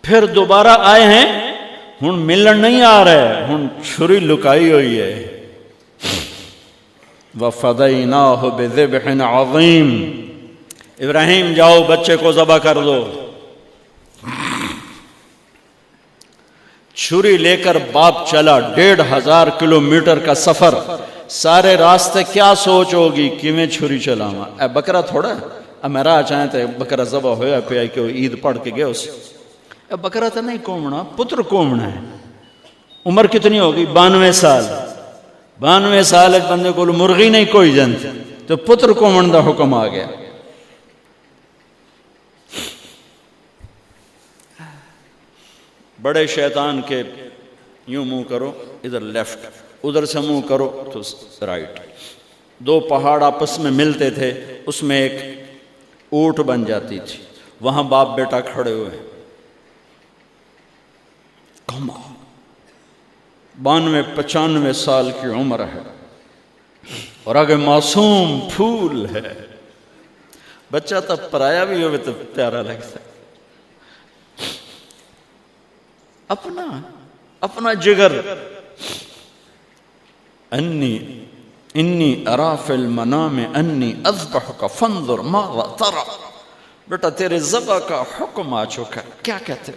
پھر دوبارہ آئے ہیں، ہن ملن نہیں آ رہے، ہن چھری لکائی ہوئی ہے۔ وَفَدَيْنَاهُ بِذِبْحٍ عَظِيمٍ، ابراہیم جاؤ بچے کو ذبح کر دو۔ چھری لے کر باپ چلا، 1500 کلومیٹر کا سفر، سارے راستے کیا سوچ ہوگی کہ میں چھری چلاواں، اے بکرا تھوڑا اب میرا چاہیں تے بکرا ذبح ہویا پیا کہ عید پڑھ کے گئے اس، اے بکرا تو نہیں کومنا، پتر کومنا ہے۔ عمر کتنی ہوگی؟ 92 سال۔ 92 سال ایک بندے کو مرغی نہیں کوئی جنت، تو پتر کومن دا حکم آ گیا۔ بڑے شیطان کے یوں منہ کرو ادھر لیفٹ، ادھر سے منہ کرو تو رائٹ، دو پہاڑ آپس میں ملتے تھے، اس میں ایک اونٹ بن جاتی تھی، وہاں باپ بیٹا کھڑے ہوئے، 92-95 سال کی عمر ہے، اور آگے معصوم پھول ہے۔ بچہ تب پرایا بھی ہوئے تو پیارا لگتا ہے، اپنا جگر۔ انی ارا فی المنام انی اذبحک فانظر ماذا ترى، بیٹا تیرے ذبح کا حکم آ چکا ہے، کیا کہتے؟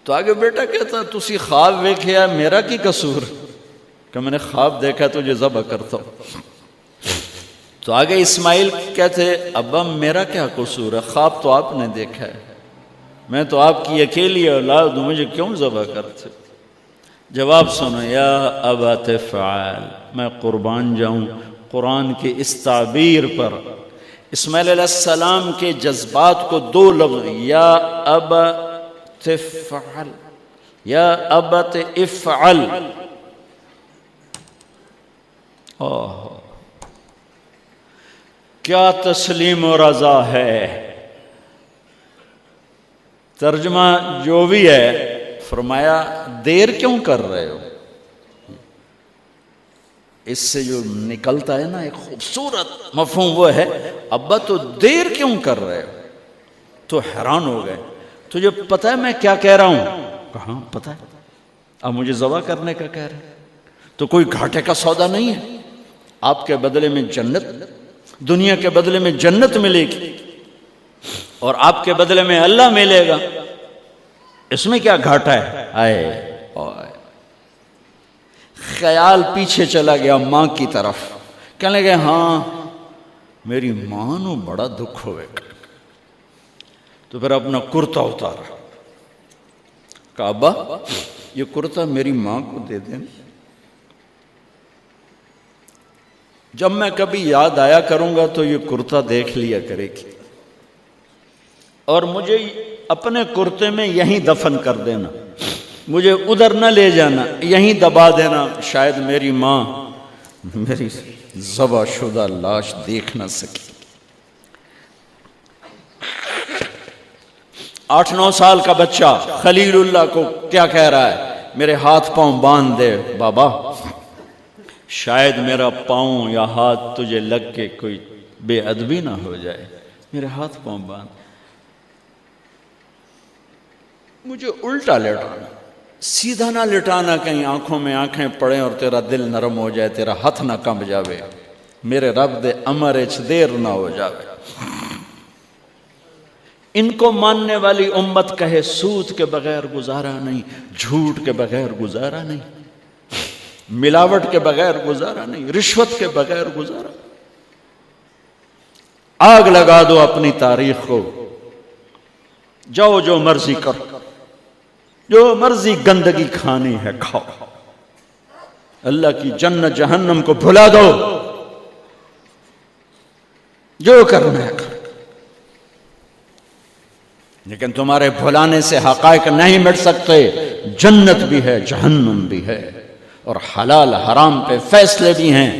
تو آگے بیٹا کہتا تسی خواب دیکھیا، میرا کی قصور کہ میں نے خواب دیکھا تجھے ذبح کرتا ہوں۔ تو آگے اسماعیل کہتے ابا میرا کیا قصور ہے، خواب تو آپ نے دیکھا ہے، میں تو آپ کی اکیلی اولاد ہوں، مجھے کیوں ذبح کرتے؟ جواب سنو، یا ابا تفعل، میں قربان جاؤں قرآن کی اس تعبیر پر۔ اسماعیل علیہ السلام کے جذبات کو دو لفظ، یا ابا تفعل، یا ابت افعل، کیا تسلیم و رضا ہے۔ ترجمہ جو بھی ہے، فرمایا دیر کیوں کر رہے ہو؟ اس سے جو نکلتا ہے نا ایک خوبصورت مفہوم وہ ہے، ابا تو دیر کیوں کر رہے ہو؟ تو حیران ہو گئے، تجھے پتہ ہے میں کیا کہہ رہا ہوں؟ کہاں پتہ ہے، اب مجھے ذبح کرنے کا کہہ رہے ہیں، تو کوئی گھاٹے کا سودا نہیں ہے، آپ کے بدلے میں جنت، دنیا کے بدلے میں جنت ملے گی، اور آپ کے بدلے میں اللہ ملے گا، اس میں کیا گھاٹا ہے؟ آئے خیال پیچھے چلا گیا ماں کی طرف، کہنے لگے ہاں میری ماں نو بڑا دکھ ہوئے گا۔ تو پھر اپنا کرتا اتارا، کہا ابا یہ کرتا میری ماں کو دے دیں، جب میں کبھی یاد آیا کروں گا تو یہ کرتا دیکھ لیا کرے گی، اور مجھے اپنے کرتے میں یہیں دفن کر دینا، مجھے ادھر نہ لے جانا، یہیں دبا دینا، شاید میری ماں میری ذبح شدہ لاش دیکھ نہ سکی۔ 8-9 سال کا بچہ خلیل اللہ کو کیا کہہ رہا ہے؟ میرے ہاتھ پاؤں باندھ دے بابا، شاید میرا پاؤں یا ہاتھ تجھے لگ کے کوئی بے ادبی نہ ہو جائے، میرے ہاتھ پاؤں باندھ، مجھے الٹا لٹانا، سیدھا نہ لٹانا، کہیں آنکھوں میں آنکھیں پڑیں اور تیرا دل نرم ہو جائے، تیرا ہاتھ نہ کمب جاوے، میرے رب دے امر اچ دیر نہ ہو جاوے۔ ان کو ماننے والی امت کہے سود کے بغیر گزارا نہیں، جھوٹ کے بغیر گزارا نہیں، ملاوٹ کے بغیر گزارا نہیں، رشوت کے بغیر گزارا۔ آگ لگا دو اپنی تاریخ کو، جاؤ جو مرضی کرو، جو مرضی گندگی کھانی ہے کھاؤ، اللہ کی جنت جہنم کو بھلا دو، جو کرنا ہے کرو، لیکن تمہارے بھلانے سے حقائق نہیں مٹ سکتے، جنت بھی ہے جہنم بھی ہے، اور حلال حرام پہ فیصلے بھی ہیں۔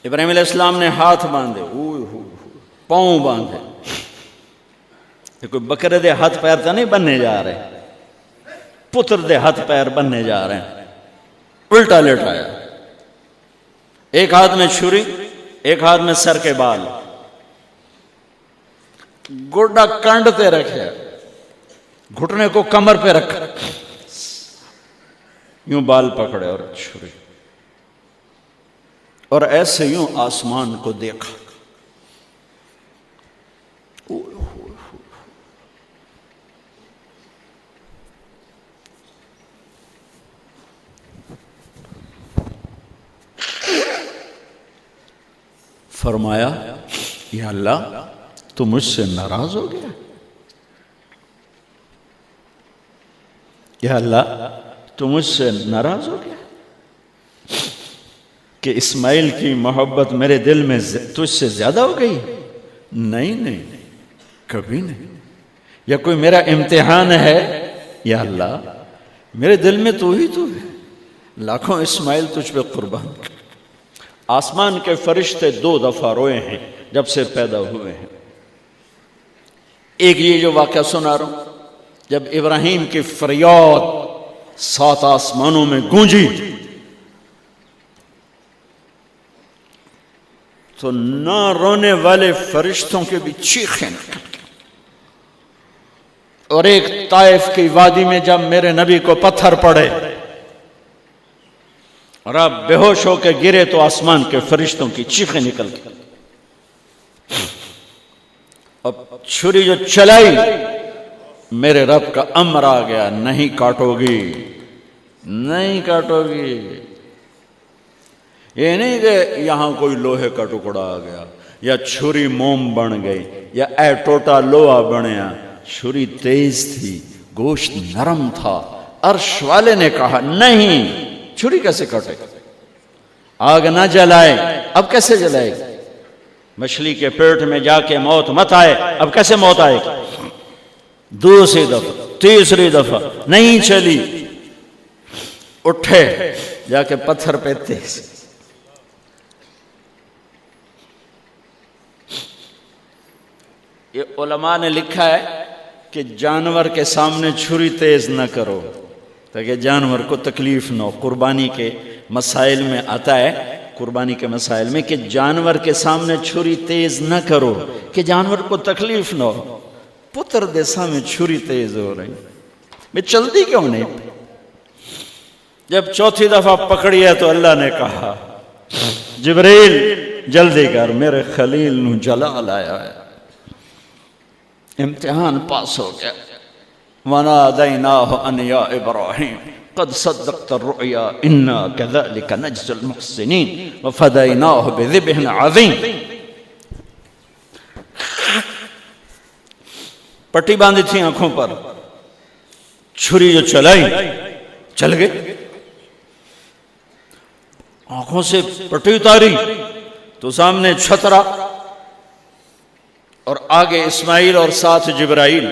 ابراہیم علیہ السلام نے ہاتھ باندھے، پاؤں باندھے، کوئی بکرے دے ہاتھ پیر تو نہیں بننے جا رہے، پتر دے ہاتھ پیر بننے جا رہے ہیں، الٹا لٹایا، ایک ہاتھ میں چھری، ایک ہاتھ میں سر کے بال، گوڈا کنڈ تے رکھے، گھٹنے کو کمر پہ رکھا، یوں بال پکڑے اور چھری، اور ایسے یوں آسمان کو دیکھا۔ فرمایا یا اللہ تو مجھ سے ناراض ہو گیا، یا اللہ تو مجھ سے ناراض ہو گیا کہ اسماعیل کی محبت میرے دل میں تجھ سے زیادہ ہو گئی؟ نہیں نہیں، کبھی نہیں، یا کوئی میرا امتحان ہے؟ یا اللہ میرے دل میں تو ہی تو ہے، لاکھوں اسماعیل تجھ پہ قربان۔ آسمان کے فرشتے 2 دفعہ روئے ہیں جب سے پیدا ہوئے ہیں۔ ایک یہ جو واقعہ سنا رہا ہوں، جب ابراہیم کی فریاد 7 آسمانوں میں گونجی تو نہ رونے والے فرشتوں کے بھی چیخیں نکل، اور ایک طائف کی وادی میں جب میرے نبی کو پتھر پڑے اور آپ بے ہوش ہو کے گرے تو آسمان کے فرشتوں کی چیخیں نکل گئی، اب چھری جو چلائی میرے رب کا امر آ گیا، نہیں کاٹو گی، نہیں کاٹو گی۔ یہ نہیں کہ یہاں کوئی لوہے کا ٹکڑا آ گیا یا چھری موم بن گئی یا اے ٹوٹا لوہا بنیا، چھری تیز تھی، گوشت نرم تھا۔ عرش والے نے کہا نہیں، چھری کیسے کٹے؟ آگ نہ جلائے، اب کیسے جلائے گی؟ مچھلی کے پیٹ میں جا کے موت مت آئے، اب کیسے موت آئے گی؟ دوسری دفعہ، تیسری دفعہ نہیں چلی، اٹھے جا کے پتھر پہ تیز۔ یہ علماء نے لکھا ہے کہ جانور کے سامنے چھری تیز نہ کرو تاکہ جانور کو تکلیف نہ ہو۔ قربانی کے مسائل میں آتا ہے، قربانی کے مسائل میں، کہ جانور کے سامنے چھری تیز نہ کرو کہ جانور کو تکلیف نہ ہو۔ پتر دے سامنے چھری تیز ہو رہی، میں چلتی کیوں نہیں؟ جب چوتھی دفعہ پکڑی ہے تو اللہ نے کہا جبریل جلدی کر، میرے خلیل نو جلا لایا ہے۔ امتحان پاس ہو گیا۔ وَنَادَيْنَاهُ أَنْ يَا إِبْرَاهِيمُ قَدْ صَدَّقْتَ الرُّؤْيَا إِنَّا كَذَلِكَ نَجْزِي الْمُحْسِنِينَ وَفَدَيْنَاهُ بِذِبْحٍ عَظِيمٍ۔ پٹی باندھی تھی آنکھوں پر، چھری جو چلائی چل گئی، آنکھوں سے پٹی اتاری تو سامنے چھترا اور آگے اسماعیل اور ساتھ جبرائیل،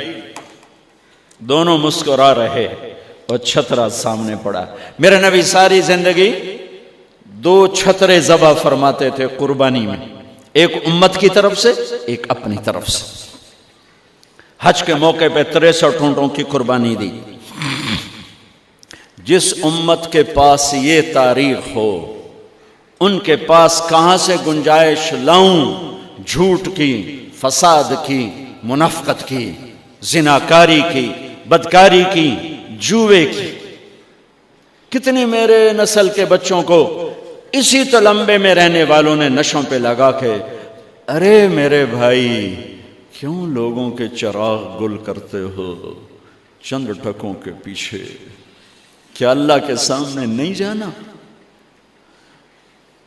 دونوں مسکرا رہے اور چھترا سامنے پڑا۔ میرے نبی ساری زندگی 2 چھترے ذبح فرماتے تھے قربانی میں، ایک امت کی طرف سے، ایک اپنی طرف سے۔ حج کے موقع پہ 63 اونٹوں کی قربانی دی۔ جس امت کے پاس یہ تاریخ ہو، ان کے پاس کہاں سے گنجائش لاؤں جھوٹ کی، فساد کی، منافقت کی، زناکاری کی، بدکاری کی، جوے کی۔ کتنے میرے نسل کے بچوں کو اسی تلمبے میں رہنے والوں نے نشوں پہ لگا کے، ارے میرے بھائی کیوں لوگوں کے چراغ گل کرتے ہو چند ٹکوں کے پیچھے؟ کیا اللہ کے سامنے نہیں جانا؟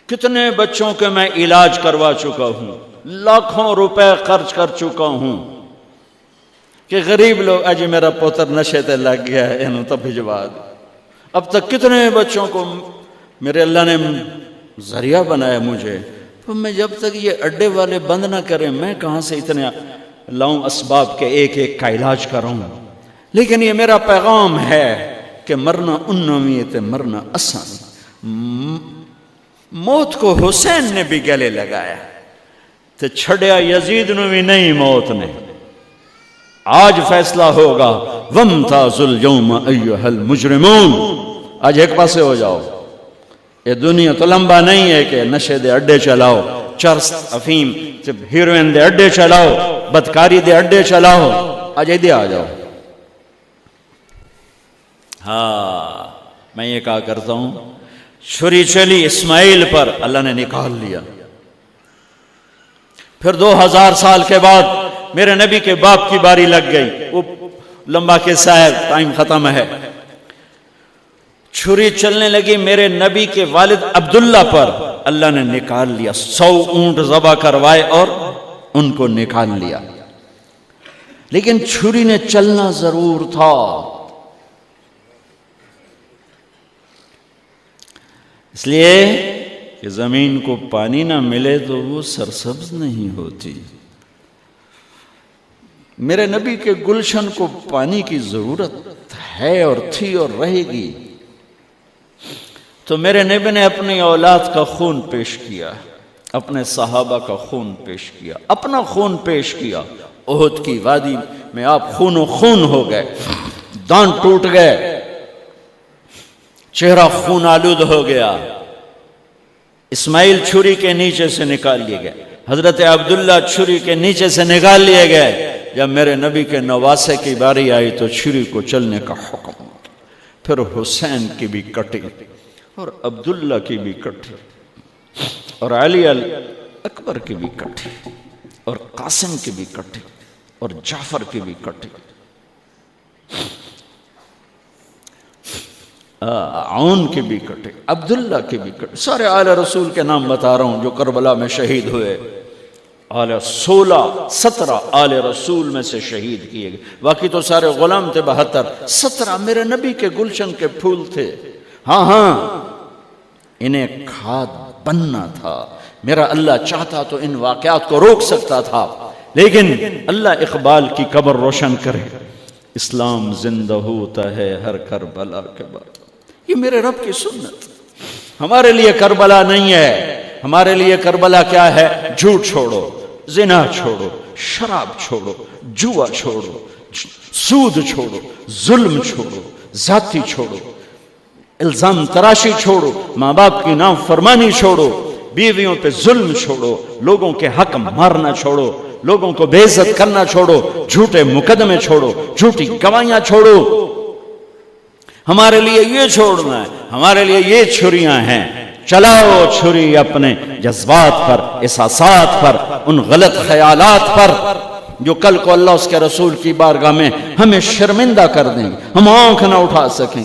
کتنے بچوں کے میں علاج کروا چکا ہوں، لاکھوں روپے خرچ کر چکا ہوں کہ غریب لوگ اجی میرا پوتر نشے تے لگ گیا ہے انہوں تو بھجوا دے۔ اب تک کتنے بچوں کو میرے اللہ نے ذریعہ بنایا مجھے، تو میں جب تک یہ اڈے والے بند نہ کریں میں کہاں سے اتنے لاؤں اسباب کے ایک ایک کا علاج کروں۔ لیکن یہ میرا پیغام ہے کہ مرنا انویت مرنا آسان۔ موت کو حسین نے بھی گلے لگایا تو چھڑیا یزید نو بھی نہیں موت نے۔ آج فیصلہ ہوگا، وامتازوا اليوم ایھا المجرمون، آج ایک پاسے ہو جاؤ، یہ دنیا تو لمبا نہیں ہے کہ نشے دے اڈے چلاؤ، چرس افیم ہیروئن دے اڈے چلاؤ، بدکاری دے اڈے چلاؤ، آج ادھر آ جاؤ۔ ہاں میں یہ کہا کرتا ہوں، چھری چلی اسماعیل پر، اللہ نے نکال لیا۔ پھر 2000 سال کے بعد میرے نبی کے باپ کی باری لگ گئی، وہ لمبا قصہ ہے، ٹائم ختم ہے۔ چھری چلنے لگی میرے نبی کے والد عبداللہ پر، اللہ نے نکال لیا، 100 اونٹ ذبح کروائے اور ان کو نکال لیا۔ لیکن چھری نے چلنا ضرور تھا۔ اس لیے کہ زمین کو پانی نہ ملے تو وہ سرسبز نہیں ہوتی۔ میرے نبی کے گلشن کو پانی کی ضرورت ہے اور تھی اور رہے گی، تو میرے نبی نے اپنی اولاد کا خون پیش کیا، اپنے صحابہ کا خون پیش کیا، اپنا خون پیش کیا۔ احد کی وادی میں آپ خون و خون ہو گئے، دانت ٹوٹ گئے، چہرہ خون آلود ہو گیا۔ اسماعیل چھری کے نیچے سے نکال لیے گئے، حضرت عبداللہ چھری کے نیچے سے نکال لیے گئے۔ جب میرے نبی کے نواسے کی باری آئی تو چھری کو چلنے کا حکم، پھر حسین کی بھی کٹی اور عبداللہ کی بھی کٹی اور علی اکبر کی بھی کٹی اور قاسم کی بھی کٹی اور جعفر کی بھی کٹی، عون کی بھی کٹی، عبداللہ کی بھی کٹی۔ سارے آل رسول کے نام بتا رہا ہوں جو کربلا میں شہید ہوئے، 17 آل رسول میں سے شہید کیے گئے، باقی تو سارے غلام تھے 72، 17 میرے نبی کے گلشن کے پھول تھے۔ ہاں انہیں کھاد بننا تھا، میرا اللہ چاہتا تو ان واقعات کو روک سکتا تھا، لیکن اللہ اقبال کی قبر روشن کرے، اسلام زندہ ہوتا ہے ہر کربلا کے بعد۔ یہ میرے رب کی سنت، ہمارے لیے کربلا نہیں ہے۔ ہمارے لیے کربلا کیا ہے؟ جھوٹ چھوڑو، زنا چھوڑو، شراب چھوڑو، جوا چھوڑو، سود چھوڑو، ظلم چھوڑو، ذاتی چھوڑو، الزام تراشی چھوڑو، ماں باپ کی نافرمانی چھوڑو، بیویوں پہ ظلم چھوڑو، لوگوں کے حق مارنا چھوڑو، لوگوں کو بے عزت کرنا چھوڑو، جھوٹے مقدمے چھوڑو، جھوٹی گواہیاں چھوڑو۔ ہمارے لیے یہ چھوڑنا ہے، ہمارے لیے یہ چھریاں ہیں۔ چلاؤ چھری اپنے جذبات پر، احساسات پر، ان غلط خیالات پر جو کل کو اللہ اس کے رسول کی بارگاہ میں ہمیں شرمندہ کر دیں گے، ہم آنکھ نہ اٹھا سکیں۔